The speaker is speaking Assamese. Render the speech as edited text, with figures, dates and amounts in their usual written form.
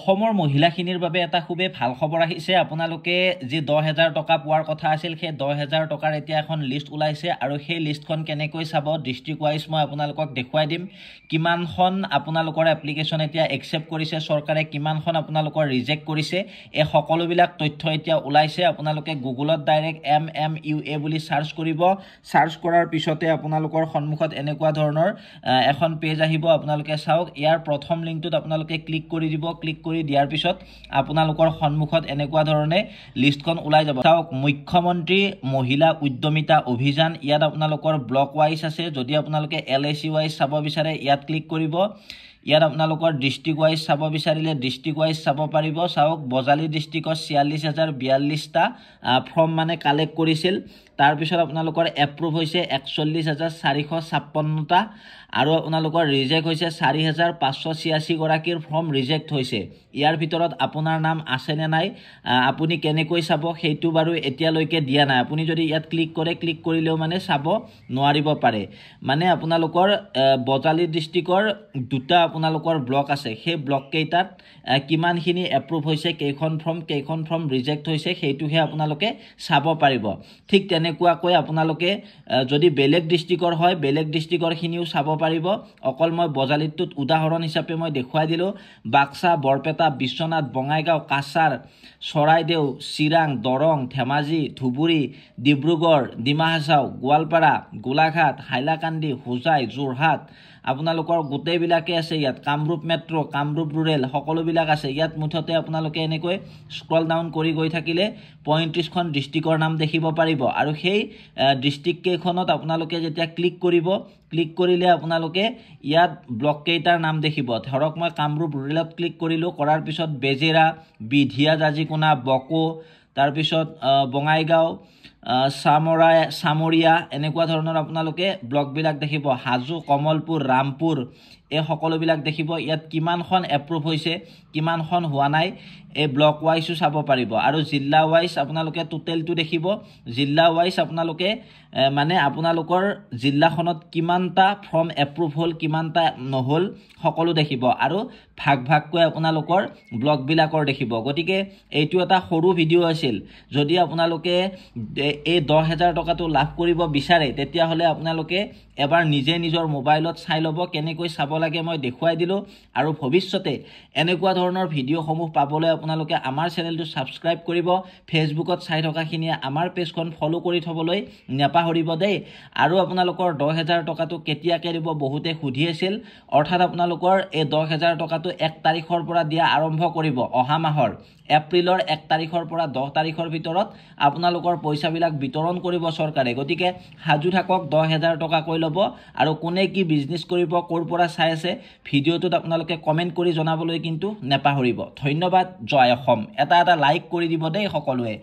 অসমৰ মহিলাখিনিৰ বাবে এটা খুবেই ভাল খবৰ আহিছে। আপোনালোকে যি 10,000 টকা পোৱাৰ কথা আছিল, সেই 10,000 টকাৰ এতিয়া এখন লিষ্ট ওলাইছে আৰু সেই লিষ্টখন কেনেকৈ চাব ডিষ্ট্ৰিক্ট ৱাইজ মই আপোনালোকক দেখুৱাই দিম। কিমানখন আপোনালোকৰ এপ্লিকেশ্যন এতিয়া একচেপ্ট কৰিছে চৰকাৰে, কিমানখন আপোনালোকৰ ৰিজেক্ট কৰিছে, এই সকলোবিলাক তথ্য এতিয়া ওলাইছে। আপোনালোকে গুগলত ডাইৰেক্ট MMUA বুলি চাৰ্চ কৰিব। চাৰ্চ কৰাৰ পিছতে আপোনালোকৰ সন্মুখত এনেকুৱা ধৰণৰ এখন পেজ আহিব। আপোনালোকে চাওক, ইয়াৰ প্ৰথম লিংকটোত আপোনালোকে ক্লিক কৰি দিব। ক্লিক কৰি দিয়াৰ পিছত আপোনালোকৰ সন্মুখত এনেকুৱা ধৰণে লিষ্টখন ওলাই যাব। চাওক, মুখ্যমন্ত্ৰী মহিলা উদ্যমিতা অভিযান, ইয়াত আপোনালোকৰ ব্লক ৱাইজ আছে। যদি আপোনালোকে LAC ৱাইজ চাব বিচাৰে ইয়াত ক্লিক কৰিব। ইয়াত আপোনালোকৰ ডিষ্ট্ৰিক্ট ৱাইজ চাব বিচাৰিলে ডিষ্ট্ৰিক্ট ৱাইজ চাব পাৰিব। চাওক, বজালী ডিষ্ট্ৰিক্টত 46,042টা ফৰ্ম মানে কালেক্ট কৰিছিল। তাৰপিছত আপোনালোকৰ এপ্ৰুভ হৈছে 41,456টা আৰু আপোনালোকৰ ৰিজেক্ট হৈছে 4,586 গৰাকীৰ ফৰ্ম ৰিজেক্ট হৈছে। ইয়াৰ ভিতৰত আপোনাৰ নাম আছেনে নাই আপুনি কেনেকৈ চাব সেইটো বাৰু এতিয়ালৈকে দিয়া নাই। আপুনি যদি ইয়াত ক্লিক কৰিলেও মানে চাব নোৱাৰিব পাৰে। মানে আপোনালোকৰ বজালী ডিষ্ট্ৰিক্টৰ দুটা আপোনালোকৰ ব্লক আছে, সেই ব্লক কেইটাত কিমানখিনি এপ্ৰুভ হৈছে, কেইখন ফৰ্ম ৰিজেক্ট হৈছে সেইটোহে আপোনালোকে চাব পাৰিব। ঠিক তেনেকুৱাকৈ আপোনালোকে যদি বেলেগ ডিষ্ট্ৰিক্টৰ হয় বেলেগ ডিষ্ট্ৰিক্টৰখিনিও চাব পাৰিব। অকল মই বজালীটোত উদাহৰণ হিচাপে মই দেখুৱাই দিলোঁ। বাক্সা, বৰপেটা, বিশ্বনাথ, বঙাইগাঁও, কাছাৰ, চৰাইদেউ, চিৰাং, দৰং, ধেমাজি, ধুবুৰী, ডিব্ৰুগড়, ডিমা হাছাও, গোৱালপাৰা, গোলাঘাট, হাইলাকান্দি, হোজাই, যোৰহাট আপোনালোকৰ গোটেইবিলাকে আছে। ইয়াত কামৰূপ মেট্ৰ', কামৰূপ ৰুৰেল সকলোবিলাক আছে। ইয়াত মুঠতে আপোনালোকে এনেকৈ স্ক্ৰল ডাউন কৰি গৈ থাকিলে 35খন ডিষ্ট্ৰিক্টৰ নাম দেখিব পাৰিব। আৰু সেই ডিষ্ট্ৰিক্ট কেইখনত আপোনালোকে যেতিয়া ক্লিক কৰিব, ক্লিক কৰিলে আপোনালোকে ইয়াত ব্লক কেইটাৰ নাম দেখিব। ধৰক মই কামৰূপ ৰুৰেলত ক্লিক কৰিলোঁ, কৰাৰ পিছত বেজেৰা, বিধিয়া, জাজিকোনা, বকো, তাৰপিছত বঙাইগাঁও, চামৰীয়া এনেকুৱা ধৰণৰ আপোনালোকে ব্লকবিলাক দেখিব। হাজো, কমলপুৰ, ৰামপুৰ এই সকলোবিলাক দেখিব। ইয়াত কিমানখন এপ্ৰুভ হৈছে কিমানখন হোৱা নাই এই ব্লক ৱাইজো চাব পাৰিব। আৰু জিলা ৱাইজ আপোনালোকে টোটেলটো দেখিব। জিলা ৱাইজ আপোনালোকে মানে আপোনালোকৰ জিলাখনত কিমানটা ফৰ্ম এপ্ৰুভ হ'ল কিমানটা নহ'ল সকলো দেখিব। আৰু ভাগকৈ আপোনালোকৰ ব্লকবিলাকৰ দেখিব। গতিকে এইটো এটা সৰু ভিডিঅ' আছিল। যদি আপোনালোকে এই 10,000 টকাটো লাভ কৰিব বিচাৰে তেতিয়াহ'লে আপোনালোকে এবাৰ নিজে নিজৰ মোবাইলত চাই ল'ব। কেনেকৈ চাব লাগে মই দেখুৱাই দিলোঁ। আৰু ভৱিষ্যতে এনেকুৱা ধৰণৰ ভিডিঅ'সমূহ পাবলৈ আপোনালোকে আমাৰ চেনেলটো ছাবস্ক্ৰাইব কৰিব। ফেচবুকত চাই থকাখিনিয়ে আমাৰ পেজখন ফ'ল' কৰি থ'বলৈ নাপাহৰিব দেই। আৰু আপোনালোকৰ 10,000 টকাটো কেতিয়াকৈ দিব বহুতে সুধি আছিল। অৰ্থাৎ আপোনালোকৰ এই 10,000 টকাটো 1 তাৰিখৰ পৰা দিয়া আৰম্ভ কৰিব। অহা মাহৰ এপ্ৰিলৰ 1 তাৰিখৰ পৰা 10 তাৰিখৰ ভিতৰত আপোনালোকৰ পইচাবিলাক বিতৰণ কৰিব চৰকাৰে। গতিকে সাজু থাকক, 10,000 টকাকৈ ল'ব। আৰু কোনে কি বিজনেছ কৰিব, ক'ৰ পৰা চাই আছে ভিডিঅ'টোত আপোনালোকে কমেণ্ট কৰি জনাবলৈ কিন্তু নাপাহৰিব। ধন্যবাদ। জয় অসম। এটা লাইক কৰি দিব দেই সকলোৱে।